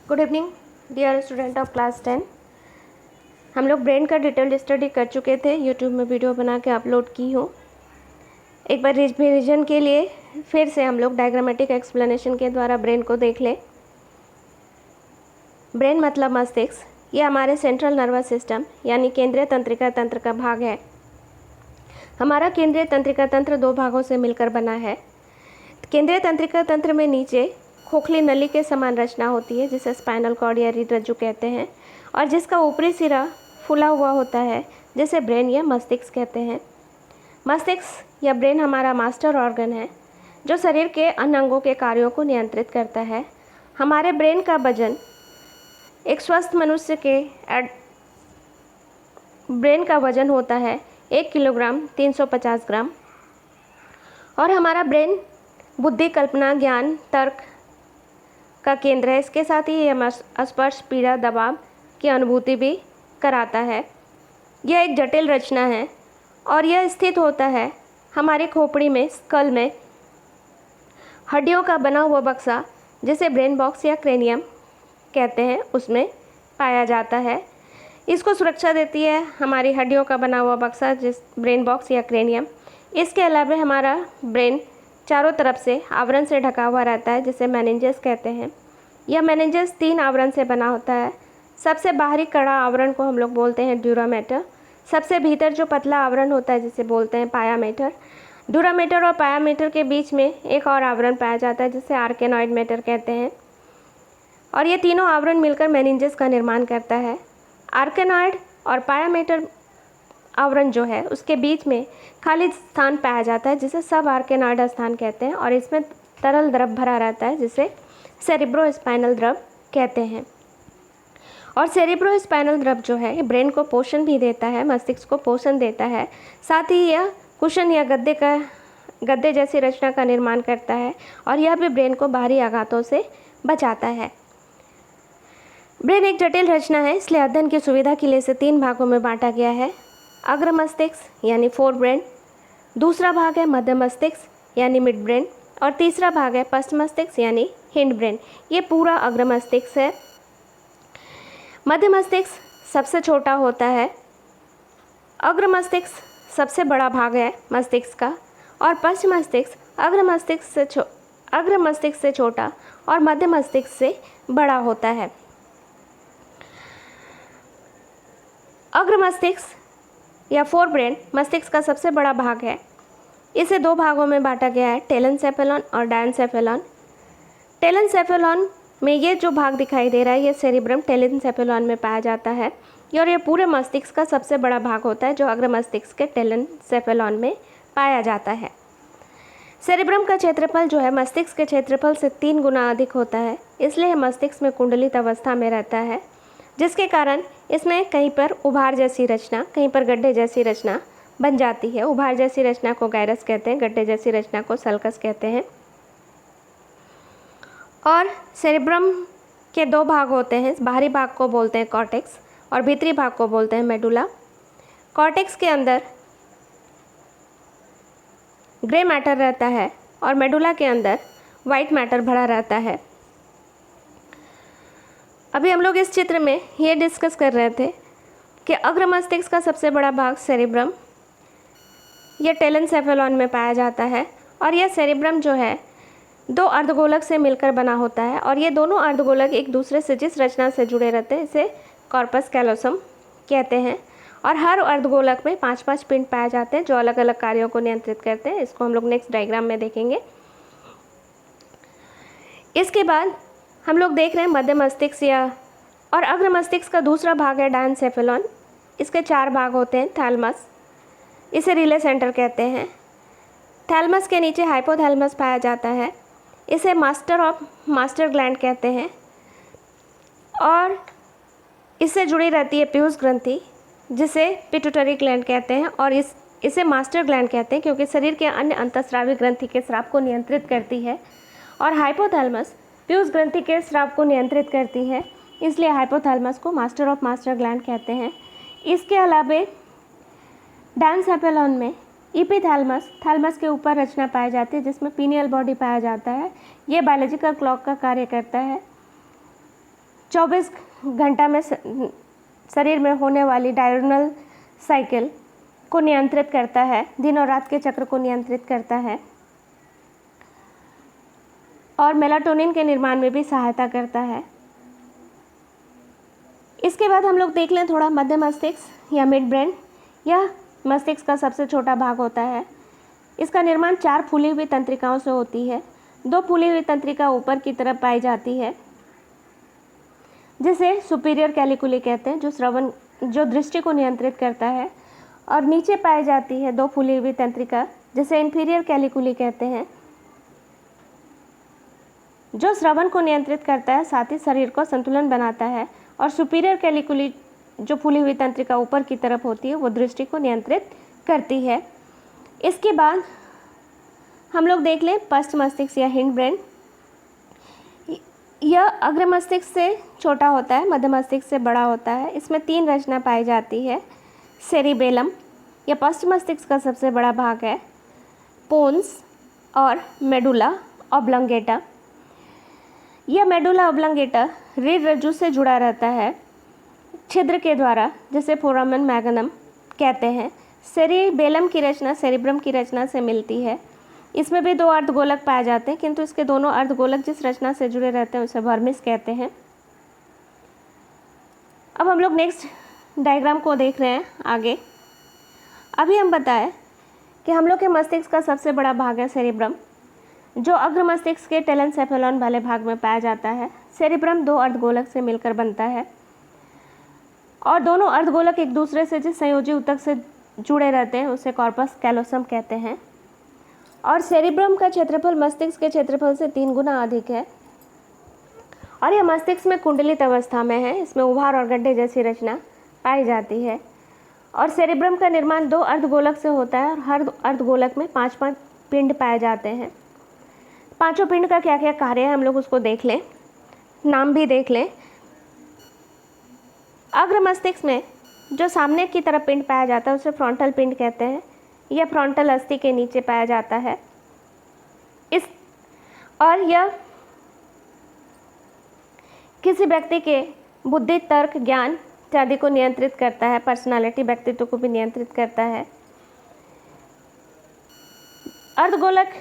Good evening dear student of class 10। हम लोग brain का डिटेल्ड स्टडी कर चुके थे, यूट्यूब में वीडियो बना के अपलोड की हूँ। एक बार रिविजन के लिए फिर से हम लोग डायग्रामेटिक एक्सप्लेनेशन के द्वारा ब्रेन को देख लें। ब्रेन मतलब मस्तिष्क, ये हमारे सेंट्रल नर्वस सिस्टम यानी केंद्रीय तंत्रिका तंत्र का भाग है। हमारा केंद्रीय तंत्रिका तंत्र दो भागों से मिलकर बना है। केंद्रीय तंत्रिका तंत्र में नीचे खोखली नली के समान रचना होती है जिसे स्पाइनल कॉर्ड या रीढ़ रज्जु कहते हैं, और जिसका ऊपरी सिरा फूला हुआ होता है जिसे ब्रेन या मस्तिष्क कहते हैं। मस्तिष्क या ब्रेन हमारा मास्टर ऑर्गन है जो शरीर के अन्य अंगों के कार्यों को नियंत्रित करता है। हमारे ब्रेन का वजन एक स्वस्थ मनुष्य के ब्रेन का वजन होता है 1 किलोग्राम 350 ग्राम। और हमारा ब्रेन बुद्धि, कल्पना, ज्ञान, तर्क का केंद्र है। इसके साथ ही यह स्पर्श, पीड़ा, दबाव की अनुभूति भी कराता है। यह एक जटिल रचना है और यह स्थित होता है हमारी खोपड़ी में, स्कल में। हड्डियों का बना हुआ बक्सा जिसे ब्रेन बॉक्स या क्रेनियम कहते हैं उसमें पाया जाता है। इसको सुरक्षा देती है हमारी हड्डियों का बना हुआ बक्सा, जिस ब्रेन बॉक्स या क्रेनियम। इसके अलावा हमारा ब्रेन चारों तरफ से आवरण से ढका हुआ रहता है जिसे मेनिंजेस कहते हैं। यह मेनिंजेस 3 आवरण से बना होता है। सबसे बाहरी कड़ा आवरण को हम लोग बोलते हैं ड्यूरामेटर। सबसे भीतर जो पतला आवरण होता है जिसे बोलते हैं पायामेटर। ड्यूरामेटर और पायामेटर के बीच में एक और आवरण पाया जाता है जिसे आर्केनॉइड मैटर कहते हैं, और ये तीनों आवरण मिलकर मेनिंजेस का निर्माण करता है। आर्केनॉइड और पायामेटर आवरण जो है उसके बीच में खाली स्थान पाया जाता है जिसे सब आर्केनॉइड स्थान कहते हैं, और इसमें तरल द्रव भरा रहता है जिसे सेरिब्रोस्पाइनल द्रव कहते हैं। और सेरिब्रोस्पाइनल द्रव जो है ब्रेन को पोषण भी देता है, मस्तिष्क को पोषण देता है। साथ ही यह कुशन या गद्दे जैसी रचना का निर्माण करता है, और यह भी ब्रेन को बाहरी आघातों से बचाता है। ब्रेन एक जटिल रचना है, इसलिए अध्ययन की सुविधा के लिए इसे 3 भागों में बांटा गया है। अग्र मस्तिष्क यानी फोर ब्रेन, दूसरा भाग है मध्य मस्तिष्क यानी मिड ब्रेन, और तीसरा भाग है पश्च मस्तिष्क यानी हिंड ब्रेन। ये पूरा अग्र मस्तिष्क है। मध्य मस्तिष्क सबसे छोटा होता है, अग्र मस्तिष्क सबसे बड़ा भाग है मस्तिष्क का, और पश्च मस्तिष्क अग्र मस्तिष्क से छोटा और मध्य मस्तिष्क से बड़ा होता है। अग्र मस्तिष्क या फोर ब्रेन मस्तिष्क का सबसे बड़ा भाग है। इसे 2 भागों में बांटा गया है, टेलेनसेफेलॉन और डायनसेफेलॉन। टेलेनसेफेलॉन में ये जो भाग दिखाई दे रहा है ये सेरिब्रम टेलेनसेफेलॉन में पाया जाता है, और ये पूरे मस्तिष्क का सबसे बड़ा भाग होता है जो अग्र मस्तिष्क के टेलेनसेफेलॉन में पाया जाता है। सेरिब्रम का क्षेत्रफल जो है मस्तिष्क के क्षेत्रफल से 3 गुना अधिक होता है, इसलिए मस्तिष्क में कुंडलित अवस्था में रहता है, जिसके कारण इसमें कहीं पर उभार जैसी रचना, कहीं पर गड्ढे जैसी रचना बन जाती है। उभार जैसी रचना को गायरस कहते हैं, गड्ढे जैसी रचना को सल्कस कहते हैं। और सेरिब्रम के 2 भाग होते हैं, बाहरी भाग को बोलते हैं कॉर्टेक्स और भीतरी भाग को बोलते हैं मेडुला। कॉर्टेक्स के अंदर ग्रे मैटर रहता है और मेडुला के अंदर वाइट मैटर भरा रहता है। अभी हम लोग इस चित्र में ये डिस्कस कर रहे थे कि अग्र मस्तिष्क का सबसे बड़ा भाग सेरिब्रम यह टेलेनसेफेलॉन में पाया जाता है, और यह सेरिब्रम जो है 2 अर्धगोलक से मिलकर बना होता है, और ये दोनों अर्धगोलक एक दूसरे से जिस रचना से जुड़े रहते हैं इसे कॉर्पस कैलोसम कहते हैं। और हर अर्धगोलक में 5-5 पिंड पाए जाते हैं जो अलग अलग कार्यों को नियंत्रित करते हैं। इसको हम लोग नेक्स्ट डायग्राम में देखेंगे। इसके बाद हम लोग देख रहे हैं मध्य मस्तिष्क और अग्र मस्तिष्क का दूसरा भाग है डायनसेफेलॉन। इसके 4 भाग होते हैं। थैलमस, इसे रिले सेंटर कहते हैं। थैलमस के नीचे हाइपोथैलमस पाया जाता है, इसे मास्टर ग्लैंड कहते हैं, और इससे जुड़ी रहती है पीयूष ग्रंथि जिसे पिट्यूटरी ग्लैंड कहते हैं, और इसे मास्टर ग्लैंड कहते हैं क्योंकि शरीर के अन्य अंतःस्रावी ग्रंथि के स्राव को नियंत्रित करती है। और हाइपोथैलमस पीयूष ग्रंथि के स्राव को नियंत्रित करती है, इसलिए हाइपोथैलमस को मास्टर ग्लैंड कहते हैं। इसके अलावा डायनसेफेलॉन में इपीथैलमस, थैलमस के ऊपर रचना पाई जाती है जिसमें पीनियल बॉडी पाया जाता है। ये बायोलॉजिकल क्लॉक का कार्य करता है। 24 घंटा में शरीर में होने वाली डायurnal साइकिल को नियंत्रित करता है, दिन और रात के चक्र को नियंत्रित करता है और मेलाटोनिन के निर्माण में भी सहायता करता है। इसके बाद हम लोग देख लें थोड़ा मध्य मस्तिष्क या मिड ब्रेन। यह मस्तिष्क का सबसे छोटा भाग होता है। इसका निर्माण 4 फूली हुई तंत्रिकाओं से होती है। 2 फूली हुई तंत्रिका ऊपर की तरफ पाई जाती है जिसे सुपीरियर कैलिकुली कहते हैं, जो दृष्टि को नियंत्रित करता है, और नीचे पाई जाती है 2 फूली हुई तंत्रिका जिसे इंफीरियर कैलिकुली कहते हैं, जो श्रवण को नियंत्रित करता है, साथ ही शरीर को संतुलन बनाता है। और सुपीरियर कैलिकुली जो फूली हुई तंत्रिका ऊपर की तरफ होती है वो दृष्टि को नियंत्रित करती है। इसके बाद हम लोग देख लें पश्च मस्तिष्क या हिंड ब्रेन। यह अग्र मस्तिष्क से छोटा होता है, मध्य मस्तिष्क से बड़ा होता है। इसमें 3 रचना पाई जाती है। सेरिबेलम यह पश्च मस्तिष्क का सबसे बड़ा भाग है, पोन्स और मेडुला ऑब्लंगेटा। यह मेडुला ऑब्लंगेटा रीढ़ रज्जु से जुड़ा रहता है छिद्र के द्वारा, जिसे फोरामेन मैग्नम कहते हैं। सेरिबेलम की रचना सेरिब्रम की रचना से मिलती है। इसमें भी 2 अर्धगोलक पाए जाते हैं, किंतु इसके दोनों अर्धगोलक जिस रचना से जुड़े रहते हैं उसे वर्मिस कहते हैं। अब हम लोग नेक्स्ट डायग्राम को देख रहे हैं आगे। अभी हम बताएं कि हम लोग के मस्तिष्क का सबसे बड़ा भाग है सेरिब्रम, जो अग्र मस्तिष्क के टेलेनसेफेलॉन वाले भाग में पाया जाता है। सेरिब्रम 2 अर्धगोलक से मिलकर बनता है और दोनों अर्धगोलक एक दूसरे से जिस संयोजी ऊतक से जुड़े रहते हैं उसे कॉर्पस कैलोसम कहते हैं। और सेरिब्रम का क्षेत्रफल मस्तिष्क के क्षेत्रफल से 3 गुना अधिक है और यह मस्तिष्क में कुंडलित अवस्था में है। इसमें उभार और गड्ढे जैसी रचना पाई जाती है और सेरिब्रम का निर्माण 2 अर्धगोलक से होता है और हर अर्धगोलक में 5-5 पिंड पाए जाते हैं। 5 पिंड का क्या क्या कार्य है हम लोग उसको देख लें, नाम भी देख लें। अग्र मस्तिष्क में जो सामने की तरफ पिंड पाया जाता है उसे फ्रंटल पिंड कहते हैं। यह फ्रंटल अस्थि के नीचे पाया जाता है। यह किसी व्यक्ति के बुद्धि, तर्क, ज्ञान इत्यादि को नियंत्रित करता है। पर्सनालिटी, व्यक्तित्व को भी नियंत्रित करता है। अर्धगोलक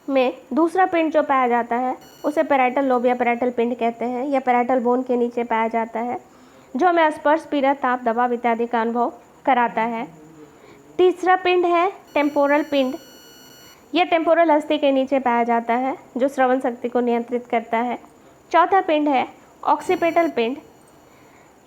में दूसरा पिंड जो पाया जाता है उसे पैराइटल लोब या पैराइटल पिंड कहते हैं। यह पैराइटल बोन के नीचे पाया जाता है, जो हमें स्पर्श, पीड़ा, ताप, दबाव इत्यादि का अनुभव कराता है। तीसरा पिंड है टेम्पोरल पिंड। यह टेम्पोरल अस्थि के नीचे पाया जाता है, जो श्रवण शक्ति को नियंत्रित करता है। चौथा पिंड है ऑक्सीपिटल पिंड।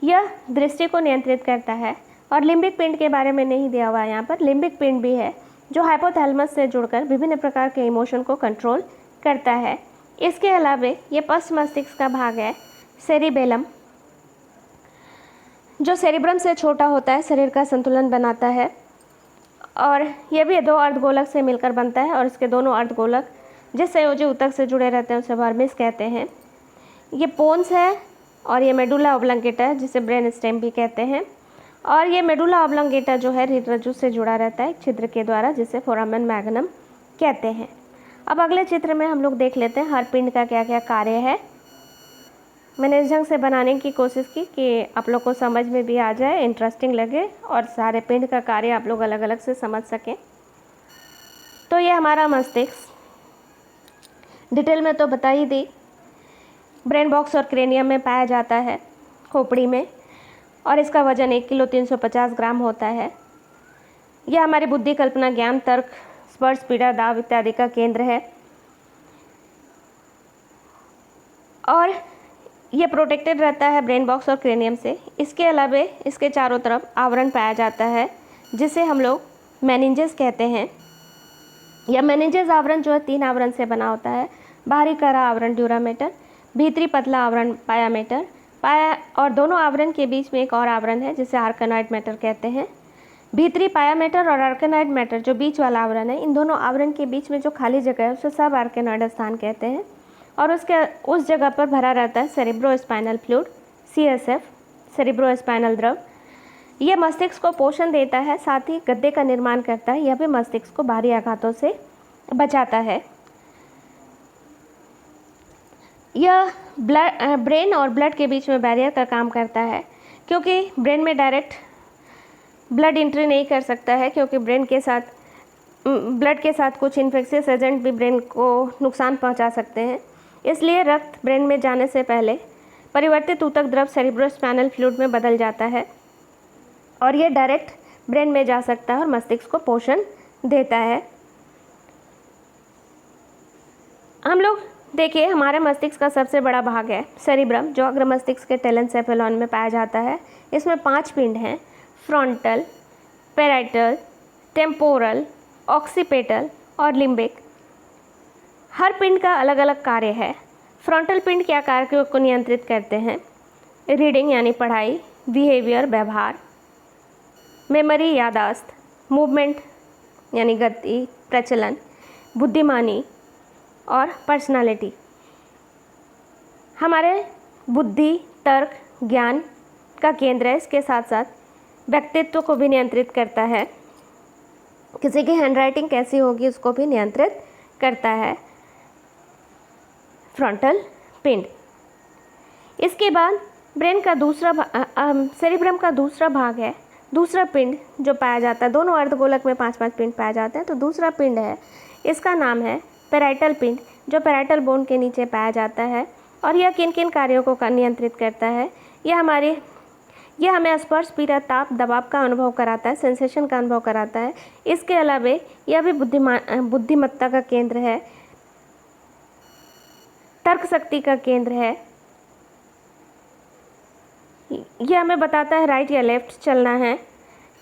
यह दृष्टि को नियंत्रित करता है। और लिम्बिक पिंड के बारे में नहीं दिया हुआ है यहाँ पर। लिम्बिक पिंड भी है जो हाइपोथैलेमस से जुड़कर विभिन्न प्रकार के इमोशन को कंट्रोल करता है। इसके अलावा ये पश्च मस्तिष्क का भाग है सेरिबेलम, जो सेरिब्रम से छोटा होता है, शरीर का संतुलन बनाता है और यह भी 2 अर्धगोलक से मिलकर बनता है और इसके दोनों अर्धगोलक जिस संयोजी ऊतक से जुड़े रहते हैं उसे वर्मिस कहते हैं। ये पोन्स है और ये मेडुला ऑब्लंगेटा है जिसे ब्रेन स्टेम भी कहते हैं। और ये मेडुला ऑब्लंगेटा जो है रीढ़ रज्जु से जुड़ा रहता है एक छिद्र के द्वारा, जिसे फोरामेन मैग्नम कहते हैं। अब अगले चित्र में हम लोग देख लेते हैं हर पिंड का क्या क्या कार्य है। मैंने इस ढंग से बनाने की कोशिश की कि आप लोग को समझ में भी आ जाए, इंटरेस्टिंग लगे और सारे पिंड का कार्य आप लोग अलग अलग से समझ सकें। तो ये हमारा मस्तिष्क डिटेल में तो बता ही दी। ब्रेन बॉक्स और क्रेनियम में पाया जाता है, खोपड़ी में, और इसका वजन 1 किलो 350 ग्राम होता है। यह हमारी बुद्धि, कल्पना, ज्ञान, तर्क, स्पर्श, पीड़ा, दाव इत्यादि का केंद्र है और यह प्रोटेक्टेड रहता है ब्रेन बॉक्स और क्रेनियम से। इसके अलावा इसके चारों तरफ आवरण पाया जाता है जिसे हम लोग मेनिंजेस कहते हैं। यह मेनिंजेस आवरण जो है 3 आवरण से बना होता है। बाहरी कड़ा आवरण ड्यूरामेटर, भीतरी पतला आवरण पायामेटर, और दोनों आवरण के बीच में एक और आवरण है जिसे आर्कनॉइड मैटर कहते हैं। भीतरी पायामेटर और आर्कनॉइड मैटर जो बीच वाला आवरण है, इन दोनों आवरण के बीच में जो खाली जगह है उसे सब आर्कनॉइड स्थान कहते हैं और उस जगह पर भरा रहता है cerebro spinal fluid, CSF, cerebro spinal द्रव। यह मस्तिष्क को पोषण देता है, साथ ही गद्दे का निर्माण करता है। यह भी मस्तिष्क को बाहरी आघातों से बचाता है। यह ब्रेन और ब्लड के बीच में बैरियर का काम करता है, क्योंकि ब्रेन में डायरेक्ट ब्लड एंट्री नहीं कर सकता है, क्योंकि ब्लड के साथ कुछ इन्फेक्शियस एजेंट भी ब्रेन को नुकसान पहुंचा सकते हैं। इसलिए रक्त ब्रेन में जाने से पहले परिवर्तित ऊतक द्रव सेरिब्रोस्पाइनल फ्लूइड में बदल जाता है और ये डायरेक्ट ब्रेन में जा सकता है और मस्तिष्क को पोषण देता है। हम लोग देखिए, हमारे मस्तिष्क का सबसे बड़ा भाग है सेरिब्रम, जो अग्र मस्तिष्क के टेलेंसेफेलॉन में पाया जाता है। इसमें 5 पिंड हैं: फ्रंटल, पैराइटल, टेम्पोरल, ऑक्सीपिटल और लिम्बिक। हर पिंड का अलग अलग कार्य है। फ्रंटल पिंड क्या कार्यों को नियंत्रित करते हैं? रीडिंग यानी पढ़ाई, बिहेवियर व्यवहार, मेमोरी यादाश्त, मूवमेंट यानी गति प्रचलन, बुद्धिमानी और पर्सनालिटी। हमारे बुद्धि, तर्क, ज्ञान का केंद्र है। इसके साथ साथ व्यक्तित्व को भी नियंत्रित करता है। किसी की हैंडराइटिंग कैसी होगी उसको भी नियंत्रित करता है फ्रंटल पिंड। इसके बाद ब्रेन का सेरिब्रम का दूसरा भाग है, दूसरा पिंड जो पाया जाता है। दोनों अर्धगोलक में 5-5 पिंड पाए जाते हैं, तो दूसरा पिंड है, इसका नाम है पैराइटल पिंड, जो पैराइटल बोन के नीचे पाया जाता है। और यह किन किन कार्यों को नियंत्रित करता है? यह हमें स्पर्श, पीड़ा, ताप, दबाव का अनुभव कराता है, सेंसेशन का अनुभव कराता है। इसके अलावा यह भी बुद्धिमत्ता का केंद्र है, तर्क शक्ति का केंद्र है। यह हमें बताता है राइट या लेफ्ट चलना है।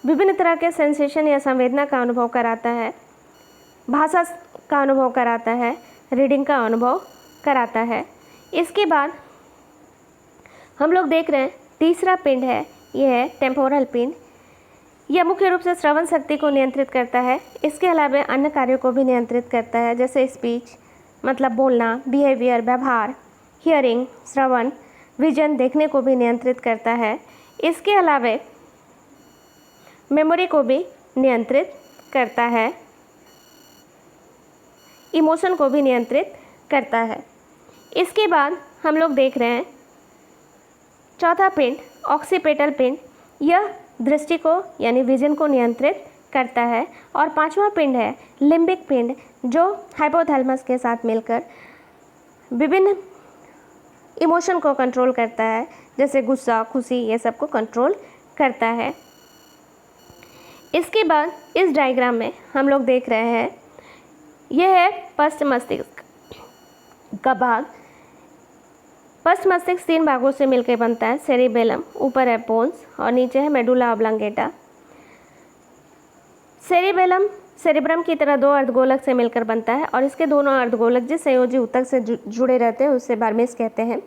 विभिन्न तरह के सेंसेशन या संवेदना का अनुभव कराता है, भाषा का अनुभव कराता है, रीडिंग का अनुभव कराता है। इसके बाद हम लोग देख रहे हैं तीसरा पिंड है, यह है टेम्पोरल पिंड। यह मुख्य रूप से श्रवण शक्ति को नियंत्रित करता है। इसके अलावा अन्य कार्यों को भी नियंत्रित करता है, जैसे स्पीच मतलब बोलना, बिहेवियर व्यवहार, हियरिंग श्रवण, विजन देखने को भी नियंत्रित करता है। इसके अलावा मेमोरी को भी नियंत्रित करता है, इमोशन को भी नियंत्रित करता है। इसके बाद हम लोग देख रहे हैं चौथा पिंड ऑक्सीपिटल पिंड। यह दृष्टि को यानी विजन को नियंत्रित करता है। और 5वां पिंड है लिम्बिक पिंड, जो हाइपोथैलेमस के साथ मिलकर विभिन्न इमोशन को कंट्रोल करता है, जैसे गुस्सा, खुशी, ये सब को कंट्रोल करता है। इसके बाद इस डायग्राम में हम लोग देख रहे हैं, यह है पश्च मस्तिष्क का भाग। पश्च मस्तिष्क 3 भागों से मिलकर बनता है। सेरिबेलम, ऊपर है पोन्स और नीचे है मेडुला ऑब्लांगेटा। सेरिब्रम की तरह 2 अर्धगोलक से मिलकर बनता है और इसके दोनों अर्धगोलक जिस संयोजी ऊतक से जुड़े रहते हैं उससे बर्मेस कहते हैं।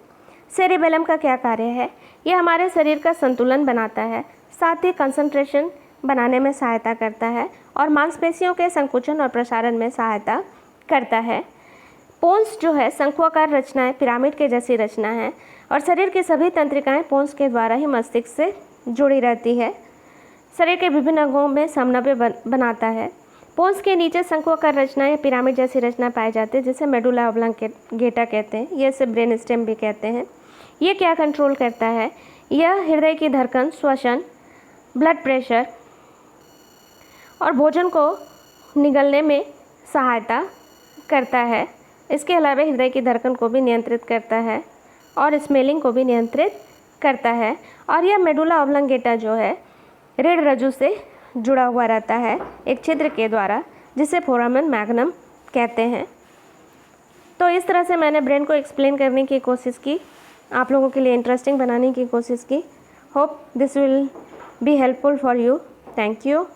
सेरिबेलम का क्या कार्य है? यह हमारे शरीर का संतुलन बनाता है, साथ ही कंसंट्रेशन बनाने में सहायता करता है और मांसपेशियों के संकुचन और प्रसारण में सहायता करता है। पोन्स जो है शंक्वाकार रचना है, पिरामिड के जैसी रचना है और शरीर की सभी तंत्रिकाएं पोन्स के द्वारा ही मस्तिष्क से जुड़ी रहती है। शरीर के विभिन्न अंगों में समन्वय बनाता है। पोन्स के नीचे शंक्वाकार रचना या पिरामिड जैसी रचना पाई जाती है, जिसे मेडुला ऑब्लांगेटा कहते हैं। ये इसे ब्रेन स्टेम भी कहते हैं। ये क्या कंट्रोल करता है? यह हृदय की धड़कन, श्वसन, ब्लड प्रेशर और भोजन को निगलने में सहायता करता है। इसके अलावा हृदय की धड़कन को भी नियंत्रित करता है और स्मेलिंग को भी नियंत्रित करता है। और यह मेडुला ऑब्लांगेटा जो है रीढ़ रज्जु से जुड़ा हुआ रहता है एक छिद्र के द्वारा, जिसे फोरामेन मैग्नम कहते हैं। तो इस तरह से मैंने ब्रेन को एक्सप्लेन करने की कोशिश की, आप लोगों के लिए इंटरेस्टिंग बनाने की कोशिश की। Hope this will be helpful for you. Thank you.